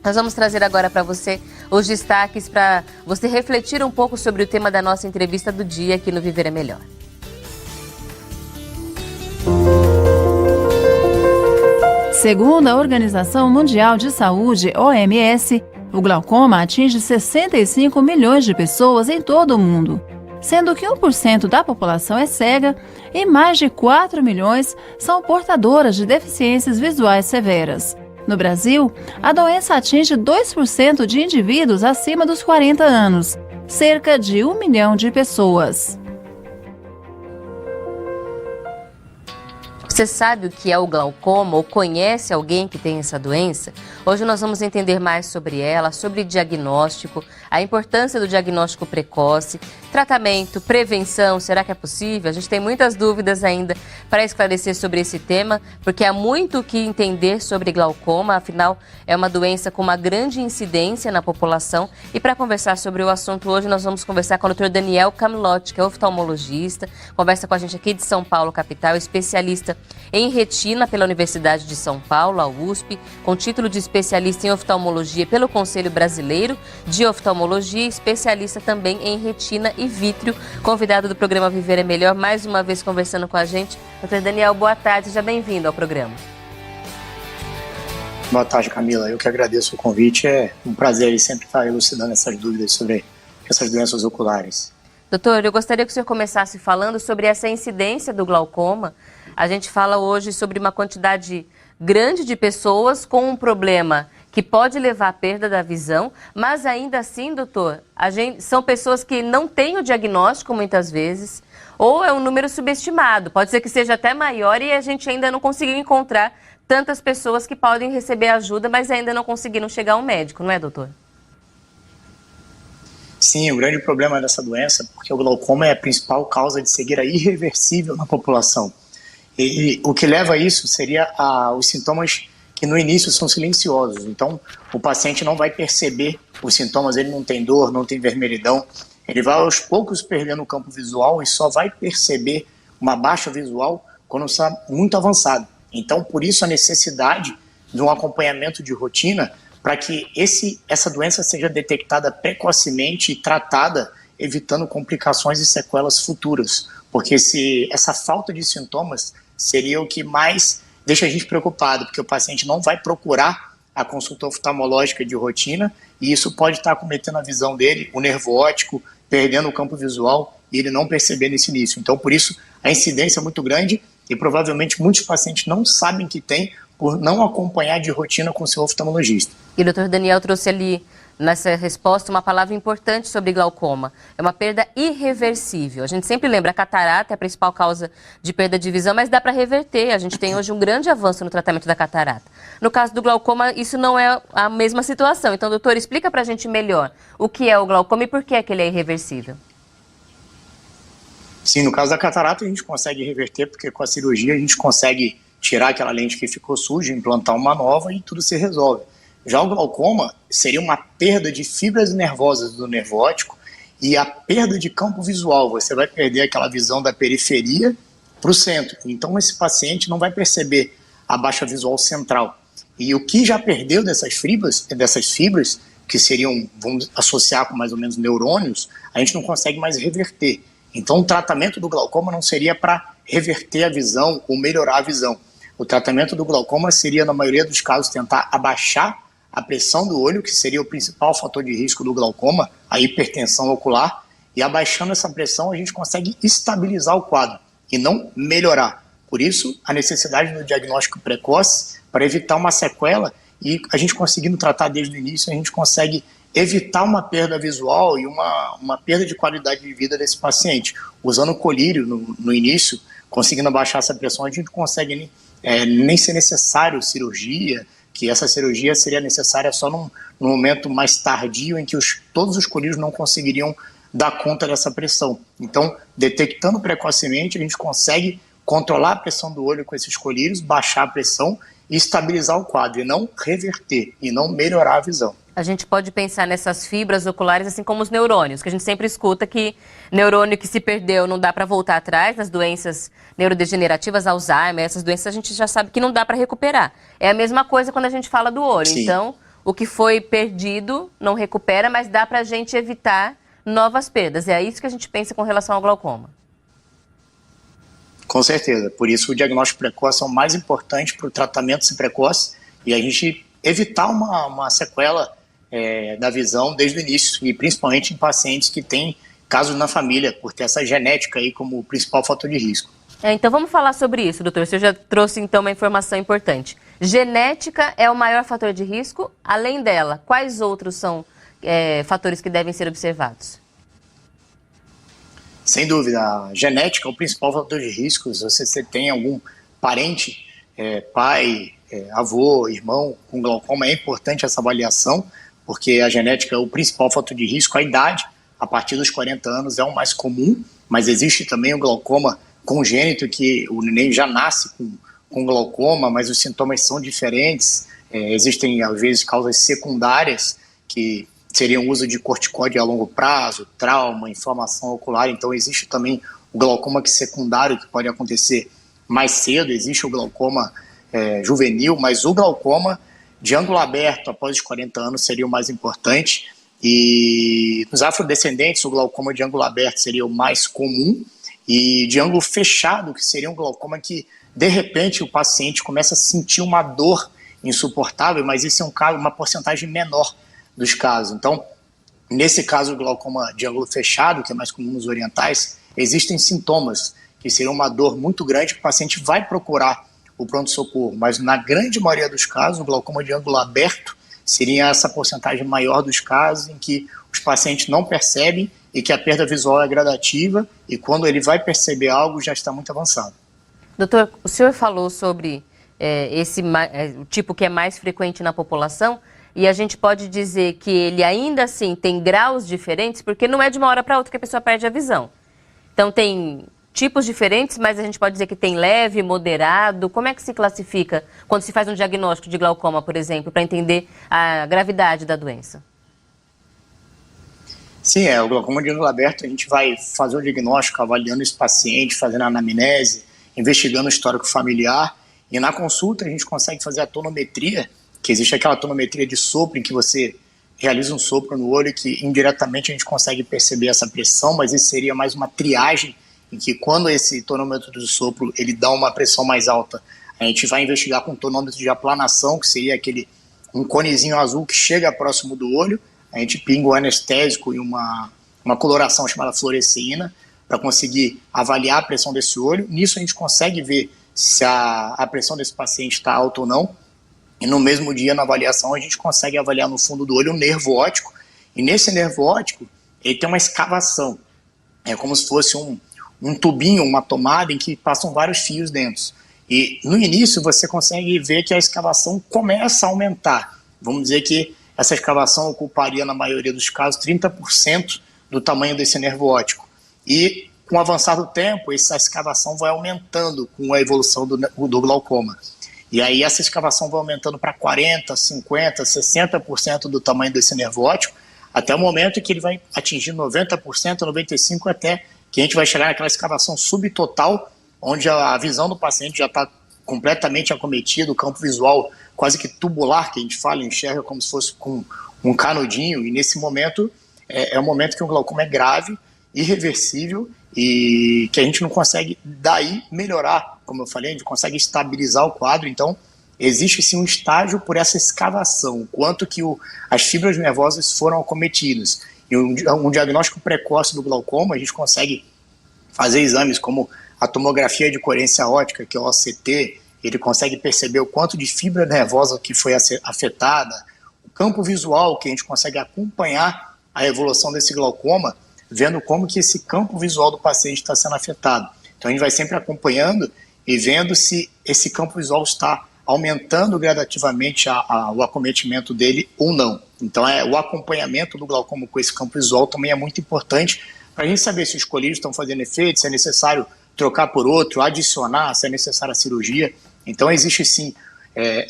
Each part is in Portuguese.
Nós vamos trazer agora para você os destaques para você refletir um pouco sobre o tema da nossa entrevista do dia aqui no Viver é Melhor. Segundo a Organização Mundial de Saúde, OMS, o glaucoma atinge 65 milhões de pessoas em todo o mundo, sendo que 1% da população é cega e mais de 4 milhões são portadoras de deficiências visuais severas. No Brasil, a doença atinge 2% de indivíduos acima dos 40 anos, cerca de 1 milhão de pessoas. Você sabe o que é o glaucoma ou conhece alguém que tem essa doença? Hoje nós vamos entender mais sobre ela, sobre diagnóstico, a importância do diagnóstico precoce, tratamento, prevenção, será que é possível? A gente tem muitas dúvidas ainda para esclarecer sobre esse tema, porque há muito o que entender sobre glaucoma, afinal é uma doença com uma grande incidência na população. E para conversar sobre o assunto hoje, nós vamos conversar com o Dr. Daniel Camilotti, que é oftalmologista, conversa com a gente aqui de São Paulo, capital, especialista em retina pela Universidade de São Paulo, a USP, com título de especialista em oftalmologia pelo Conselho Brasileiro de Oftalmologia, especialista também em retina e vítreo, convidado do programa Viver é Melhor, mais uma vez conversando com a gente. Dr. Daniel, boa tarde, seja bem-vindo ao programa. Boa tarde, Camila. Eu que agradeço o convite. É um prazer sempre estar elucidando essas dúvidas sobre essas doenças oculares. Doutor, eu gostaria que o senhor começasse falando sobre essa incidência do glaucoma. A gente fala hoje sobre uma quantidade grande de pessoas com um problema que pode levar à perda da visão, mas ainda assim, doutor, são pessoas que não têm o diagnóstico muitas vezes, ou é um número subestimado, pode ser que seja até maior e a gente ainda não conseguiu encontrar tantas pessoas que podem receber ajuda, mas ainda não conseguiram chegar ao médico, não é, doutor? Sim, o grande problema dessa doença, porque o glaucoma é a principal causa de cegueira irreversível na população. E o que leva a isso seria os sintomas que no início são silenciosos. Então, o paciente não vai perceber os sintomas, ele não tem dor, não tem vermelhidão. Ele vai aos poucos perdendo o campo visual e só vai perceber uma baixa visual quando está muito avançado. Então, por isso a necessidade de um acompanhamento de rotina para que essa doença seja detectada precocemente e tratada, evitando complicações e sequelas futuras. Porque essa falta de sintomas seria o que mais deixa a gente preocupado, porque o paciente não vai procurar a consulta oftalmológica de rotina e isso pode estar cometendo a visão dele, o nervo óptico, perdendo o campo visual e ele não perceber nesse início. Então, por isso, a incidência é muito grande e provavelmente muitos pacientes não sabem que tem por não acompanhar de rotina com o seu oftalmologista. E o Dr. Daniel trouxe ali nessa resposta uma palavra importante sobre glaucoma. É uma perda irreversível. A gente sempre lembra, a catarata é a principal causa de perda de visão, mas dá para reverter. A gente tem hoje um grande avanço no tratamento da catarata. No caso do glaucoma, isso não é a mesma situação. Então, doutor, explica para a gente melhor o que é o glaucoma e por que é que ele é irreversível. Sim, no caso da catarata a gente consegue reverter, porque com a cirurgia a gente consegue tirar aquela lente que ficou suja, implantar uma nova e tudo se resolve. Já o glaucoma seria uma perda de fibras nervosas do nervo óptico e a perda de campo visual. Você vai perder aquela visão da periferia para o centro. Então esse paciente não vai perceber a baixa visual central. E o que já perdeu dessas fibras, que seriam, vamos associar com mais ou menos neurônios, a gente não consegue mais reverter. Então o tratamento do glaucoma não seria para reverter a visão ou melhorar a visão. O tratamento do glaucoma seria, na maioria dos casos, tentar abaixar a pressão do olho, que seria o principal fator de risco do glaucoma, a hipertensão ocular, e abaixando essa pressão a gente consegue estabilizar o quadro e não melhorar. Por isso, a necessidade do diagnóstico precoce para evitar uma sequela e a gente conseguindo tratar desde o início, a gente consegue evitar uma perda visual e uma perda de qualidade de vida desse paciente. Usando o colírio no início, conseguindo abaixar essa pressão, a gente consegue nem ser necessário cirurgia, que essa cirurgia seria necessária só num momento mais tardio em que todos os colírios não conseguiriam dar conta dessa pressão. Então, detectando precocemente, a gente consegue controlar a pressão do olho com esses colírios, baixar a pressão e estabilizar o quadro, e não reverter, e não melhorar a visão. A gente pode pensar nessas fibras oculares assim como os neurônios, que a gente sempre escuta que neurônio que se perdeu não dá para voltar atrás, nas doenças neurodegenerativas, Alzheimer, essas doenças a gente já sabe que não dá para recuperar. É a mesma coisa quando a gente fala do olho. Sim. Então, o que foi perdido não recupera, mas dá para a gente evitar novas perdas. É isso que a gente pensa com relação ao glaucoma. Com certeza. Por isso o diagnóstico precoce é o mais importante para o tratamento ser precoce e a gente evitar uma sequela da visão desde o início, e principalmente em pacientes que têm casos na família, por ter essa genética aí como principal fator de risco. Então vamos falar sobre isso, doutor. Você já trouxe então uma informação importante. Genética é o maior fator de risco. Além dela, quais outros são fatores que devem ser observados? Sem dúvida, a genética é o principal fator de risco. Se você tem algum parente, pai, avô, irmão com glaucoma, é importante essa avaliação, porque a genética é o principal fator de risco. A idade, a partir dos 40 anos, é o mais comum, mas existe também o glaucoma congênito, que o neném já nasce com glaucoma, mas os sintomas são diferentes. Existem, às vezes, causas secundárias, que seriam o uso de corticóide a longo prazo, trauma, inflamação ocular. Então, existe também o glaucoma secundário, que pode acontecer mais cedo. Existe o glaucoma juvenil, mas o glaucoma de ângulo aberto após os 40 anos seria o mais importante. E nos afrodescendentes, o glaucoma de ângulo aberto seria o mais comum, e de ângulo fechado, que seria um glaucoma que, de repente, o paciente começa a sentir uma dor insuportável, mas isso é uma porcentagem menor dos casos. Então, nesse caso, o glaucoma de ângulo fechado, que é mais comum nos orientais, existem sintomas, que seriam uma dor muito grande, que o paciente vai procurar o pronto-socorro, mas na grande maioria dos casos, o glaucoma de ângulo aberto seria essa porcentagem maior dos casos em que os pacientes não percebem e que a perda visual é gradativa, e quando ele vai perceber algo, já está muito avançado. Doutor, o senhor falou sobre o tipo que é mais frequente na população, e a gente pode dizer que ele ainda assim tem graus diferentes, porque não é de uma hora para outra que a pessoa perde a visão. Então tem tipos diferentes, mas a gente pode dizer que tem leve, moderado. Como é que se classifica quando se faz um diagnóstico de glaucoma, por exemplo, para entender a gravidade da doença? Sim, o glaucoma de ângulo aberto, a gente vai fazer o diagnóstico avaliando esse paciente, fazendo a anamnese, investigando o histórico familiar, e na consulta a gente consegue fazer a tonometria, que existe aquela tonometria de sopro em que você realiza um sopro no olho, que indiretamente a gente consegue perceber essa pressão, mas isso seria mais uma triagem, em que quando esse tonômetro de sopro ele dá uma pressão mais alta, a gente vai investigar com tonômetro de aplanação, que seria um conezinho azul que chega próximo do olho. A gente pinga o anestésico e uma coloração chamada fluoresceína para conseguir avaliar a pressão desse olho. Nisso a gente consegue ver se a pressão desse paciente está alta ou não. E no mesmo dia, na avaliação, a gente consegue avaliar no fundo do olho um nervo óptico. E nesse nervo óptico, ele tem uma escavação. É como se fosse um tubinho, uma tomada em que passam vários fios dentro. E no início você consegue ver que a escavação começa a aumentar. Vamos dizer que essa escavação ocuparia, na maioria dos casos, 30% do tamanho desse nervo óptico. E com o avançar do tempo, essa escavação vai aumentando com a evolução do glaucoma. E aí essa escavação vai aumentando para 40%, 50%, 60% do tamanho desse nervo óptico, até o momento em que ele vai atingir 90%, 95%, até que a gente vai chegar naquela escavação subtotal, onde a visão do paciente já está completamente acometida, o campo visual quase que tubular, que a gente fala, enxerga como se fosse com um canudinho, e nesse momento é o momento que o glaucoma é grave, irreversível, e que a gente não consegue daí melhorar, como eu falei, a gente consegue estabilizar o quadro. Então existe sim um estágio por essa escavação, quanto que as fibras nervosas foram acometidas. E um diagnóstico precoce do glaucoma, a gente consegue fazer exames como a tomografia de coerência óptica, que é o OCT, ele consegue perceber o quanto de fibra nervosa que foi afetada, o campo visual, que a gente consegue acompanhar a evolução desse glaucoma, vendo como que esse campo visual do paciente está sendo afetado. Então a gente vai sempre acompanhando e vendo se esse campo visual está aumentando gradativamente o acometimento dele ou não. Então o acompanhamento do glaucoma com esse campo visual também é muito importante para a gente saber se os colírios estão fazendo efeito, se é necessário trocar por outro, adicionar, se é necessária a cirurgia. Então existe sim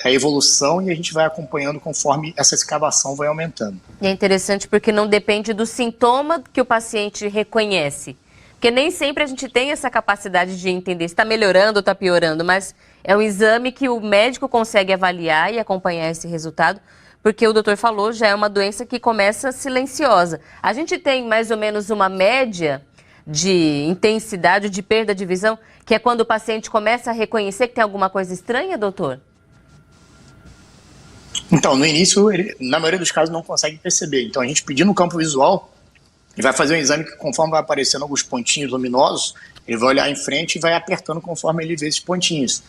a evolução, e a gente vai acompanhando conforme essa escavação vai aumentando. E é interessante porque não depende do sintoma que o paciente reconhece. Porque nem sempre a gente tem essa capacidade de entender se está melhorando ou está piorando, mas é um exame que o médico consegue avaliar e acompanhar esse resultado porque o doutor falou, já é uma doença que começa silenciosa. A gente tem mais ou menos uma média de intensidade, de perda de visão, que é quando o paciente começa a reconhecer que tem alguma coisa estranha, doutor? Então, no início, ele, na maioria dos casos, não consegue perceber. Então, a gente pedindo no campo visual, ele vai fazer um exame que, conforme vai aparecendo alguns pontinhos luminosos, ele vai olhar em frente e vai apertando conforme ele vê esses pontinhos.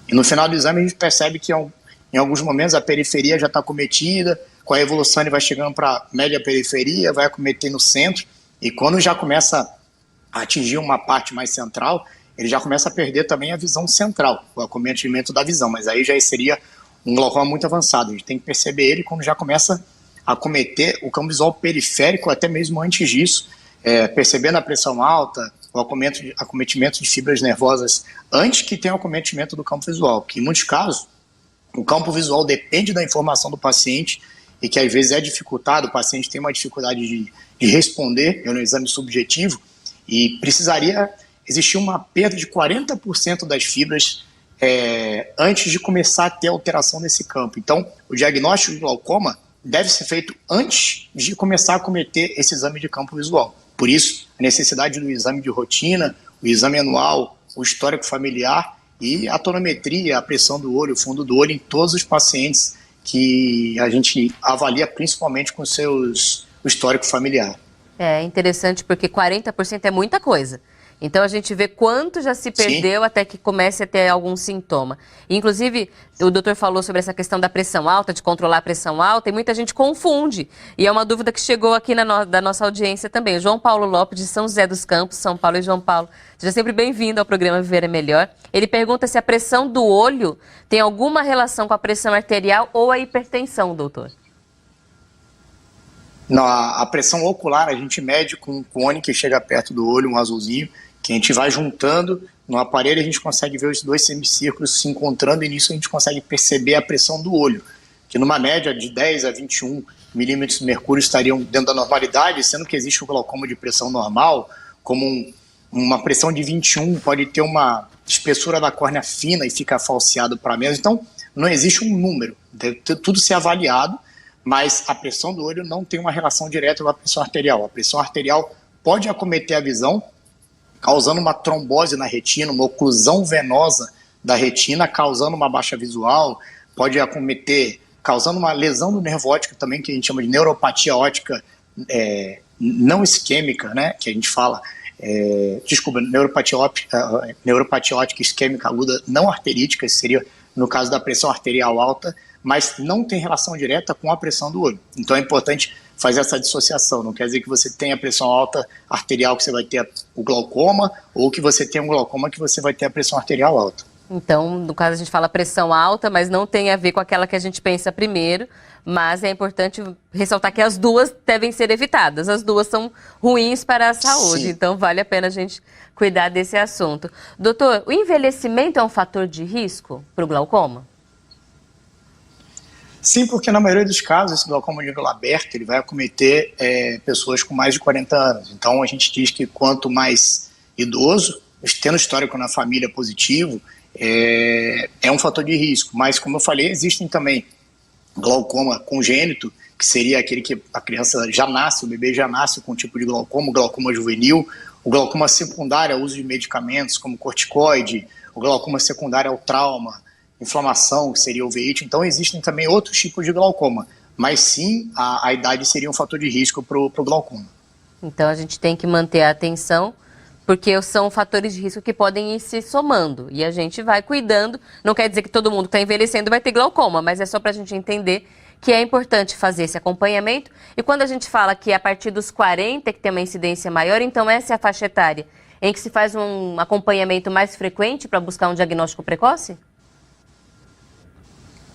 E no final do exame, a gente percebe que, em alguns momentos, a periferia já está acometida, com a evolução ele vai chegando para a média periferia, vai acometer no centro, e quando já começa a atingir uma parte mais central, ele já começa a perder também a visão central, o acometimento da visão, mas aí já seria um glaucoma muito avançado. A gente tem que perceber ele quando já começa a acometer o campo visual periférico, até mesmo antes disso, percebendo a pressão alta, o acometimento de fibras nervosas antes que tenha o acometimento do campo visual, que em muitos casos o campo visual depende da informação do paciente e que às vezes é dificultado, o paciente tem uma dificuldade de responder no exame subjetivo e precisaria existir uma perda de 40% das fibras antes de começar a ter alteração nesse campo. Então, o diagnóstico de glaucoma deve ser feito antes de começar a cometer esse exame de campo visual. Por isso, a necessidade do exame de rotina, o exame anual, o histórico familiar e a tonometria, a pressão do olho, o fundo do olho em todos os pacientes que a gente avalia principalmente com o histórico familiar. É interessante porque 40% é muita coisa. Então a gente vê quanto já se perdeu. Sim. Até que comece a ter algum sintoma. Inclusive, o doutor falou sobre essa questão da pressão alta, de controlar a pressão alta, e muita gente confunde. E é uma dúvida que chegou aqui da nossa audiência também. O João Paulo Lopes, de São José dos Campos, São Paulo. E João Paulo, seja sempre bem-vindo ao programa Viver é Melhor. Ele pergunta se a pressão do olho tem alguma relação com a pressão arterial ou a hipertensão, doutor. Não, a pressão ocular a gente mede com um cone que chega perto do olho, um azulzinho, que a gente vai juntando no aparelho, a gente consegue ver os dois semicírculos se encontrando e nisso a gente consegue perceber a pressão do olho, que numa média de 10 a 21 milímetros de mercúrio estariam dentro da normalidade, sendo que existe o glaucoma de pressão normal, como uma pressão de 21 pode ter uma espessura da córnea fina e fica falseado para menos. Então, não existe um número, deve tudo ser avaliado, mas a pressão do olho não tem uma relação direta com a pressão arterial. A pressão arterial pode acometer a visão, causando uma trombose na retina, uma oclusão venosa da retina, causando uma baixa visual, pode acometer, causando uma lesão do nervo óptico também, que a gente chama de neuropatia óptica não isquêmica, né, que a gente fala, neuropatia óptica isquêmica aguda não arterítica, isso seria no caso da pressão arterial alta, mas não tem relação direta com a pressão do olho. Então é importante fazer essa dissociação. Não quer dizer que você tenha pressão alta arterial que você vai ter o glaucoma, ou que você tenha um glaucoma que você vai ter a pressão arterial alta. Então, no caso a gente fala pressão alta, mas não tem a ver com aquela que a gente pensa primeiro, mas é importante ressaltar que as duas devem ser evitadas. As duas são ruins para a saúde, Sim. Então vale a pena a gente cuidar desse assunto. Doutor, o envelhecimento é um fator de risco para o glaucoma? Sim, porque na maioria dos casos, esse glaucoma de nível aberto, ele vai acometer pessoas com mais de 40 anos. Então, a gente diz que quanto mais idoso, tendo histórico na família positivo, é um fator de risco. Mas, como eu falei, existem também glaucoma congênito, que seria aquele que a criança já nasce, o bebê já nasce com um tipo de glaucoma, o glaucoma juvenil, o glaucoma secundário ao uso de medicamentos como corticoide, o glaucoma secundário ao trauma, inflamação, que seria uveíte. Então existem também outros tipos de glaucoma, mas sim a idade seria um fator de risco para o glaucoma. Então a gente tem que manter a atenção, porque são fatores de risco que podem ir se somando e a gente vai cuidando. Não quer dizer que todo mundo que está envelhecendo vai ter glaucoma, mas é só para a gente entender que é importante fazer esse acompanhamento. E quando a gente fala que a partir dos 40 que tem uma incidência maior, então essa é a faixa etária em que se faz um acompanhamento mais frequente para buscar um diagnóstico precoce?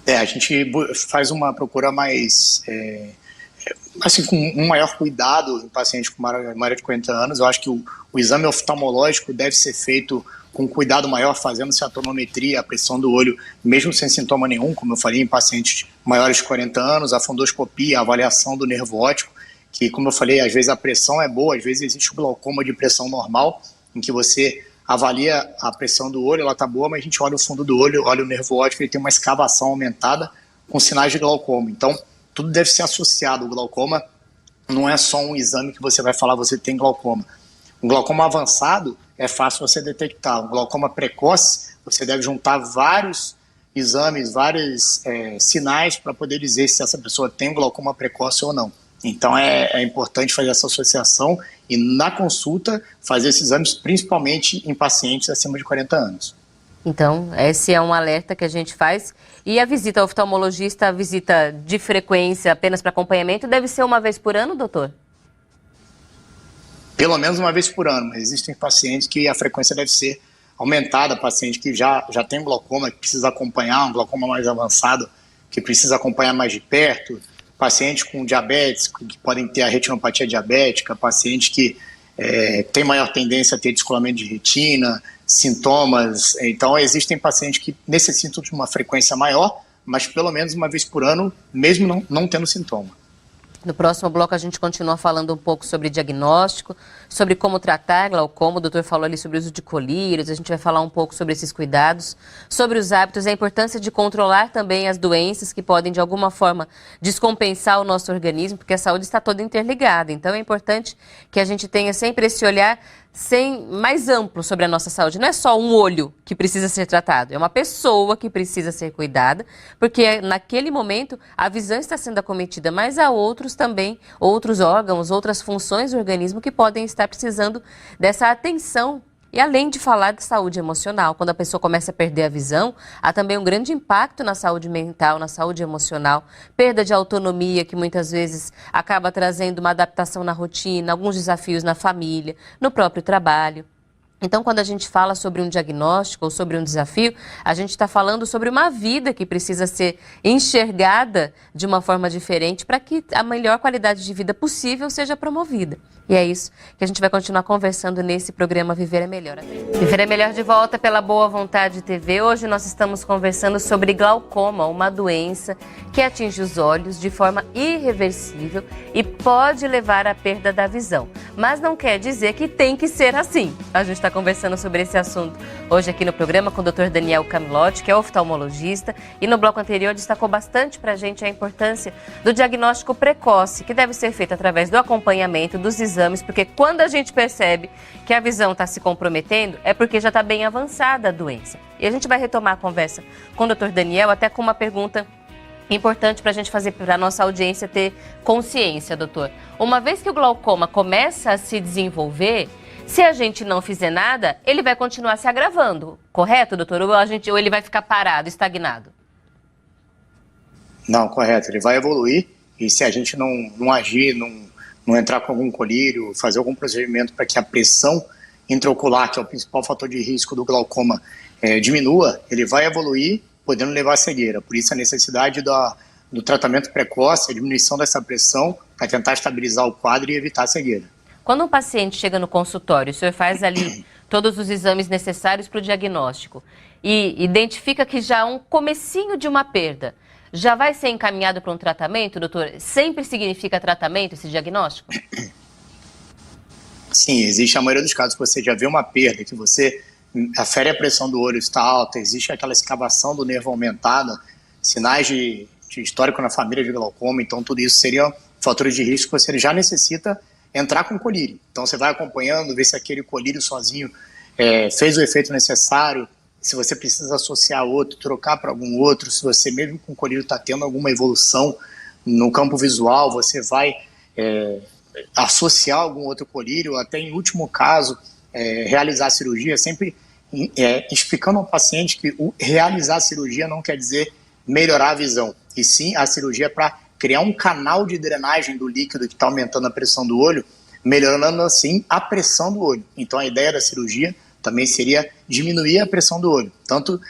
A gente faz uma procura mais, assim, com um maior cuidado em pacientes com maior de 40 anos. Eu acho que o exame oftalmológico deve ser feito com cuidado maior, fazendo-se a tonometria, a pressão do olho, mesmo sem sintoma nenhum, como eu falei, em pacientes maiores de 40 anos, a fundoscopia, a avaliação do nervo óptico, que, como eu falei, às vezes a pressão é boa, às vezes existe o glaucoma de pressão normal, em que você avalia a pressão do olho, ela está boa, mas a gente olha o fundo do olho, olha o nervo óptico, ele tem uma escavação aumentada com sinais de glaucoma. Então, tudo deve ser associado. O glaucoma não é só um exame que você vai falar você tem glaucoma. Um glaucoma avançado é fácil você detectar. Um glaucoma precoce, você deve juntar vários exames, vários sinais para poder dizer se essa pessoa tem glaucoma precoce ou não. Então é importante fazer essa associação e na consulta fazer esses exames principalmente em pacientes acima de 40 anos. Então, esse é um alerta que a gente faz. E a visita ao oftalmologista, a visita de frequência apenas para acompanhamento, deve ser uma vez por ano, doutor? Pelo menos uma vez por ano, mas existem pacientes que a frequência deve ser aumentada, paciente que já tem glaucoma, que precisa acompanhar, um glaucoma mais avançado, que precisa acompanhar mais de perto, pacientes com diabetes, que podem ter a retinopatia diabética, pacientes que têm maior tendência a ter descolamento de retina, sintomas. Então, existem pacientes que necessitam de uma frequência maior, mas pelo menos uma vez por ano, mesmo não tendo sintoma. No próximo bloco a gente continua falando um pouco sobre diagnóstico, sobre como tratar glaucoma. O doutor falou ali sobre o uso de colírios, a gente vai falar um pouco sobre esses cuidados, sobre os hábitos, a importância de controlar também as doenças que podem de alguma forma descompensar o nosso organismo, porque a saúde está toda interligada. Então é importante que a gente tenha sempre esse olhar mais amplo sobre a nossa saúde. Não é só um olho que precisa ser tratado, é uma pessoa que precisa ser cuidada, porque naquele momento a visão está sendo acometida, mas há outros também, outros órgãos, outras funções do organismo que podem estar precisando dessa atenção. E além de falar de saúde emocional, quando a pessoa começa a perder a visão, há também um grande impacto na saúde mental, na saúde emocional, perda de autonomia, que muitas vezes acaba trazendo uma adaptação na rotina, alguns desafios na família, no próprio trabalho. Então, quando a gente fala sobre um diagnóstico ou sobre um desafio, a gente está falando sobre uma vida que precisa ser enxergada de uma forma diferente para que a melhor qualidade de vida possível seja promovida. E é isso que a gente vai continuar conversando nesse programa Viver é Melhor. Viver é Melhor de volta pela Boa Vontade TV. Hoje nós estamos conversando sobre glaucoma, uma doença que atinge os olhos de forma irreversível e pode levar à perda da visão. Mas não quer dizer que tem que ser assim. A gente está conversando sobre esse assunto hoje aqui no programa com o Dr. Daniel Camilotti, que é oftalmologista, e no bloco anterior destacou bastante para a gente a importância do diagnóstico precoce, que deve ser feito através do acompanhamento, dos exames, porque quando a gente percebe que a visão está se comprometendo, é porque já está bem avançada a doença. E a gente vai retomar a conversa com o Dr. Daniel, até com uma pergunta importante para a gente fazer para a nossa audiência ter consciência, doutor. Uma vez que o glaucoma começa a se desenvolver, se a gente não fizer nada, ele vai continuar se agravando, correto, doutor? Ou ele vai ficar parado, estagnado? Não, correto. Ele vai evoluir e se a gente não agir, não entrar com algum colírio, fazer algum procedimento para que a pressão intraocular, que é o principal fator de risco do glaucoma, diminua, ele vai evoluir, podendo levar à cegueira. Por isso a necessidade do tratamento precoce, a diminuição dessa pressão, para tentar estabilizar o quadro e evitar a cegueira. Quando um paciente chega no consultório, o senhor faz ali todos os exames necessários para o diagnóstico e identifica que já há um comecinho de uma perda, já vai ser encaminhado para um tratamento, doutor? Sempre significa tratamento esse diagnóstico? Sim, existe a maioria dos casos que você já vê uma perda, que você afere a pressão do olho está alta, existe aquela escavação do nervo aumentada, sinais de histórico na família de glaucoma, então tudo isso seriam fatores de risco que você já necessita entrar com colírio. Então você vai acompanhando, ver se aquele colírio sozinho fez o efeito necessário, se você precisa associar outro, trocar para algum outro, se você mesmo com o colírio está tendo alguma evolução no campo visual, você vai associar algum outro colírio, até em último caso, realizar a cirurgia, sempre explicando ao paciente que realizar a cirurgia não quer dizer melhorar a visão, e sim a cirurgia para criar um canal de drenagem do líquido que está aumentando a pressão do olho, melhorando assim a pressão do olho. Então a ideia da cirurgia também seria diminuir a pressão do olho. Tanto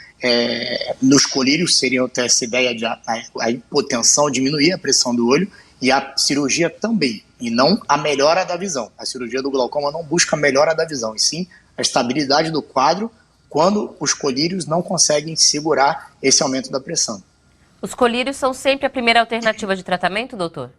nos colírios seria essa ideia de a hipotensão, diminuir a pressão do olho, e a cirurgia também, e não a melhora da visão. A cirurgia do glaucoma não busca a melhora da visão, e sim a estabilidade do quadro quando os colírios não conseguem segurar esse aumento da pressão. Os colírios são sempre a primeira alternativa de tratamento, doutor?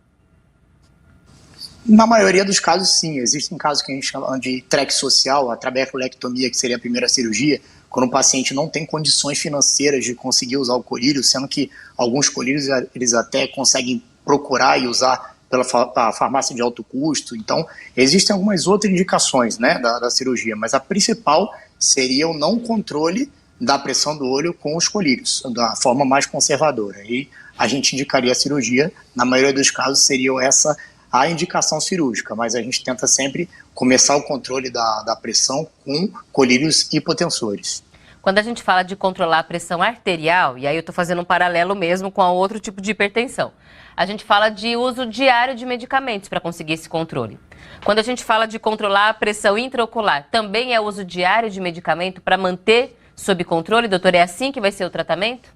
Na maioria dos casos, sim. Existem casos que a gente chama de traque social, a trabeculectomia, que seria a primeira cirurgia, quando o paciente não tem condições financeiras de conseguir usar o colírio, sendo que alguns colírios eles até conseguem procurar e usar pela farmácia de alto custo. Então, existem algumas outras indicações, né, da cirurgia, mas a principal seria o não controle da pressão do olho com os colírios, da forma mais conservadora. E a gente indicaria a cirurgia, na maioria dos casos seria essa a indicação cirúrgica, mas a gente tenta sempre começar o controle da pressão com colírios hipotensores. Quando a gente fala de controlar a pressão arterial, e aí eu estou fazendo um paralelo mesmo com outro tipo de hipertensão, a gente fala de uso diário de medicamentos para conseguir esse controle. Quando a gente fala de controlar a pressão intraocular, também é uso diário de medicamento para manter sob controle, doutor? É assim que vai ser o tratamento?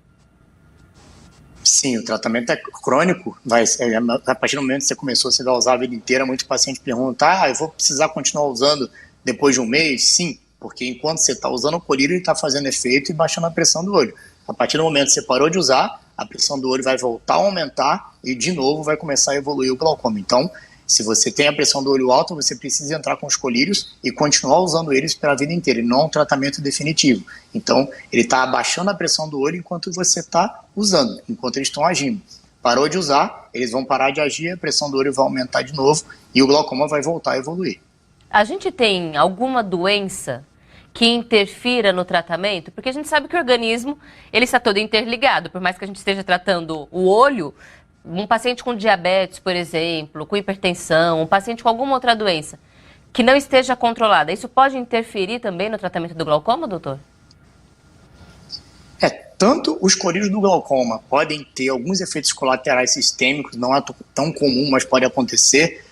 Sim, o tratamento é crônico, a partir do momento que você começou, você vai usar a vida inteira. Muito paciente pergunta, eu vou precisar continuar usando depois de um mês? Sim, porque enquanto você está usando o colírio, ele está fazendo efeito e baixando a pressão do olho. A partir do momento que você parou de usar, a pressão do olho vai voltar a aumentar e de novo vai começar a evoluir o glaucoma. Então, se você tem a pressão do olho alta, você precisa entrar com os colírios e continuar usando eles pela vida inteira. Ele não é um tratamento definitivo. Então, ele está abaixando a pressão do olho enquanto você está usando, enquanto eles estão agindo. Parou de usar, eles vão parar de agir, a pressão do olho vai aumentar de novo e o glaucoma vai voltar a evoluir. A gente tem alguma doença que interfira no tratamento? Porque a gente sabe que o organismo ele está todo interligado. Por mais que a gente esteja tratando o olho, um paciente com diabetes, por exemplo, com hipertensão, um paciente com alguma outra doença que não esteja controlada, isso pode interferir também no tratamento do glaucoma, doutor? Tanto os colírios do glaucoma podem ter alguns efeitos colaterais sistêmicos, não é tão comum, mas pode acontecer.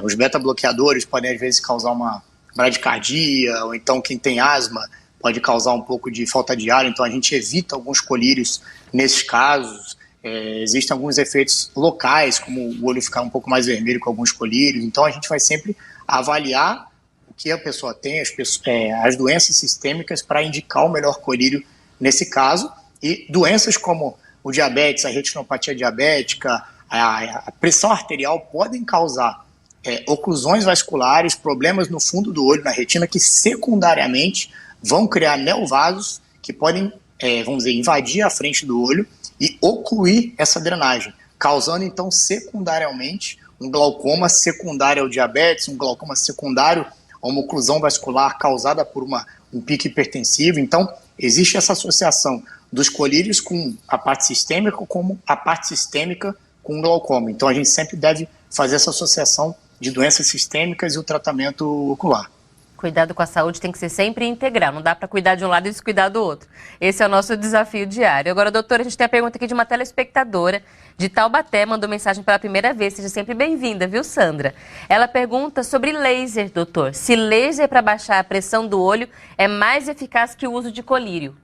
Os beta-bloqueadores podem, às vezes, causar uma bradicardia, ou então quem tem asma pode causar um pouco de falta de ar, então a gente evita alguns colírios nesses casos. Existem alguns efeitos locais, como o olho ficar um pouco mais vermelho com alguns colírios, então a gente vai sempre avaliar o que a pessoa tem, as doenças sistêmicas, para indicar o melhor colírio nesse caso. E doenças como o diabetes, a retinopatia diabética, a pressão arterial podem causar oclusões vasculares, problemas no fundo do olho, na retina, que secundariamente vão criar neovasos que podem, vamos dizer, invadir a frente do olho e ocluir essa drenagem, causando então secundariamente um glaucoma secundário ao diabetes, um glaucoma secundário a uma oclusão vascular causada por um pico hipertensivo. Então, existe essa associação dos colírios com a parte sistêmica, como a parte sistêmica com o glaucoma. Então, a gente sempre deve fazer essa associação de doenças sistêmicas e o tratamento ocular. Cuidado com a saúde tem que ser sempre integral, não dá para cuidar de um lado e descuidar do outro. Esse é o nosso desafio diário. Agora, doutora, a gente tem a pergunta aqui de uma telespectadora de Taubaté, mandou mensagem pela primeira vez, seja sempre bem-vinda, viu, Sandra? Ela pergunta sobre laser, doutor. Se laser para baixar a pressão do olho é mais eficaz que o uso de colírio?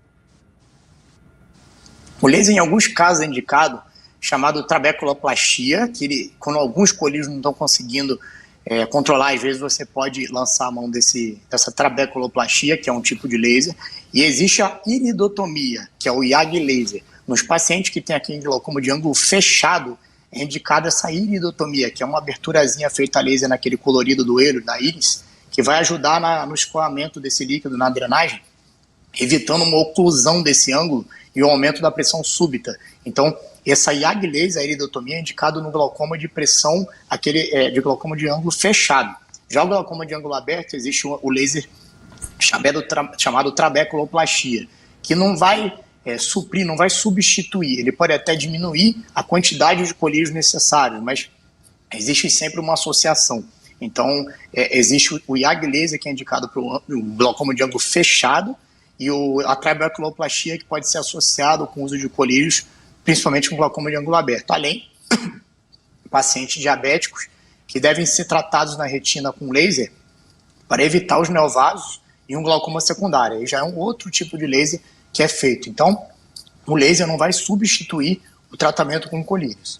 O laser, em alguns casos, é indicado, chamado trabeculoplastia, que quando alguns colírios não estão conseguindo controlar, às vezes você pode lançar a mão dessa trabeculoplastia, que é um tipo de laser, e existe a iridotomia, que é o YAG laser. Nos pacientes que têm aqui glaucoma de ângulo fechado, é indicada essa iridotomia, que é uma aberturazinha feita a laser naquele colorido do olho, na íris, que vai ajudar no escoamento desse líquido, na drenagem, evitando uma oclusão desse ângulo e o aumento da pressão súbita. Então, essa YAG laser, a iridotomia, é indicado no glaucoma de pressão, de glaucoma de ângulo fechado. Já o glaucoma de ângulo aberto, existe o laser chamado trabeculoplastia, que não vai suprir, não vai substituir, ele pode até diminuir a quantidade de colírios necessários, mas existe sempre uma associação. Então, existe o YAG laser, que é indicado para o glaucoma de ângulo fechado, e a trabeculoplastia, que pode ser associado com o uso de colírios, principalmente com glaucoma de ângulo aberto. Além, pacientes diabéticos que devem ser tratados na retina com laser para evitar os neovasos e um glaucoma secundário. Aí já é um outro tipo de laser que é feito. Então, o laser não vai substituir o tratamento com colírios.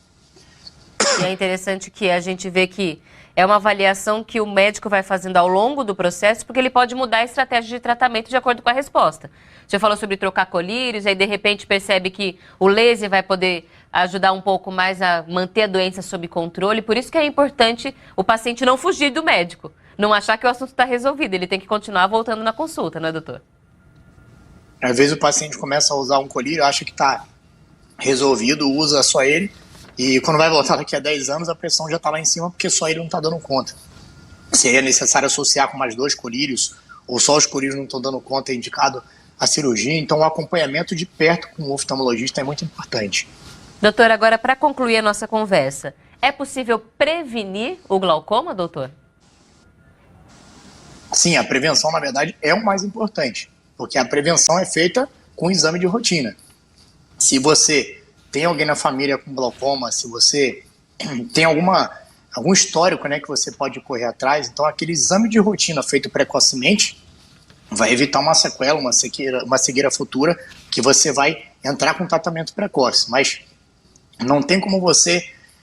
E é interessante que a gente vê que é uma avaliação que o médico vai fazendo ao longo do processo, porque ele pode mudar a estratégia de tratamento de acordo com a resposta. Você falou sobre trocar colírios, aí de repente percebe que o laser vai poder ajudar um pouco mais a manter a doença sob controle. Por isso que é importante o paciente não fugir do médico, não achar que o assunto está resolvido. Ele tem que continuar voltando na consulta, não é, doutor? Às vezes o paciente começa a usar um colírio, acha que está resolvido, usa só ele, E quando vai voltar daqui a 10 anos, a pressão já está lá em cima, porque só ele não está dando conta. Seria necessário associar com mais 2 colírios, ou só os colírios não estão dando conta, é indicado a cirurgia. Então, o acompanhamento de perto com o oftalmologista é muito importante. Doutor, agora para concluir a nossa conversa, é possível prevenir o glaucoma, doutor? Sim, a prevenção, na verdade, é o mais importante, porque a prevenção é feita com exame de rotina. Se você tem alguém na família com glaucoma, se você tem algum histórico, né, que você pode correr atrás, então aquele exame de rotina feito precocemente vai evitar uma sequela, uma cegueira futura, que você vai entrar com tratamento precoce. Mas não tem como você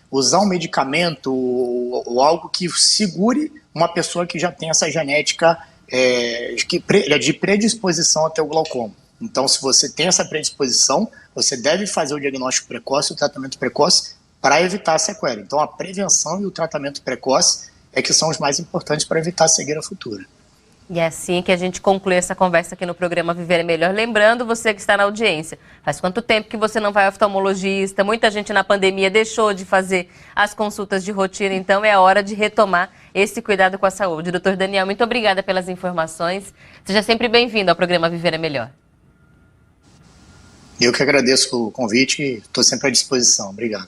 usar um medicamento ou algo que segure uma pessoa que já tem essa genética de predisposição a ter o glaucoma. Então, se você tem essa predisposição, você deve fazer o diagnóstico precoce, o tratamento precoce, para evitar a sequela. Então, a prevenção e o tratamento precoce é que são os mais importantes para evitar a cegueira futura. E é assim que a gente conclui essa conversa aqui no programa Viver é Melhor. Lembrando, você que está na audiência, faz quanto tempo que você não vai ao oftalmologista? Muita gente na pandemia deixou de fazer as consultas de rotina, então é hora de retomar esse cuidado com a saúde. Doutor Daniel, muito obrigada pelas informações. Seja sempre bem-vindo ao programa Viver é Melhor. Eu que agradeço o convite e estou sempre à disposição. Obrigado.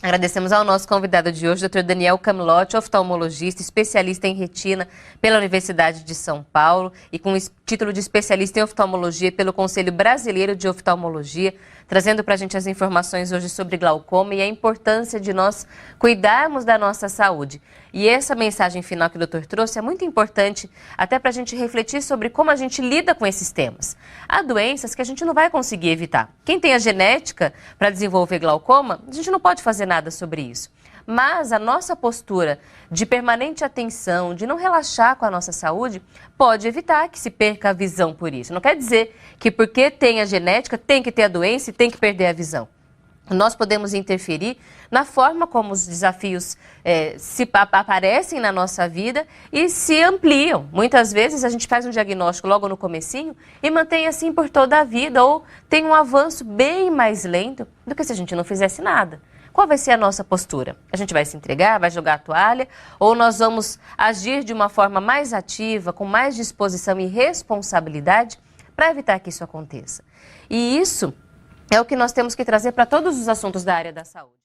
Agradecemos ao nosso convidado de hoje, Dr. Daniel Camlotti, oftalmologista, especialista em retina pela Universidade de São Paulo e com título de especialista em oftalmologia pelo Conselho Brasileiro de Oftalmologia, trazendo para a gente as informações hoje sobre glaucoma e a importância de nós cuidarmos da nossa saúde. E essa mensagem final que o doutor trouxe é muito importante até para a gente refletir sobre como a gente lida com esses temas. Há doenças que a gente não vai conseguir evitar. Quem tem a genética para desenvolver glaucoma, a gente não pode fazer nada sobre isso. Mas a nossa postura de permanente atenção, de não relaxar com a nossa saúde, pode evitar que se perca a visão por isso. Não quer dizer que porque tem a genética, tem que ter a doença e tem que perder a visão. Nós podemos interferir na forma como os desafios aparecem na nossa vida e se ampliam. Muitas vezes a gente faz um diagnóstico logo no comecinho e mantém assim por toda a vida ou tem um avanço bem mais lento do que se a gente não fizesse nada. Qual vai ser a nossa postura? A gente vai se entregar, vai jogar a toalha ou nós vamos agir de uma forma mais ativa, com mais disposição e responsabilidade para evitar que isso aconteça? E isso é o que nós temos que trazer para todos os assuntos da área da saúde.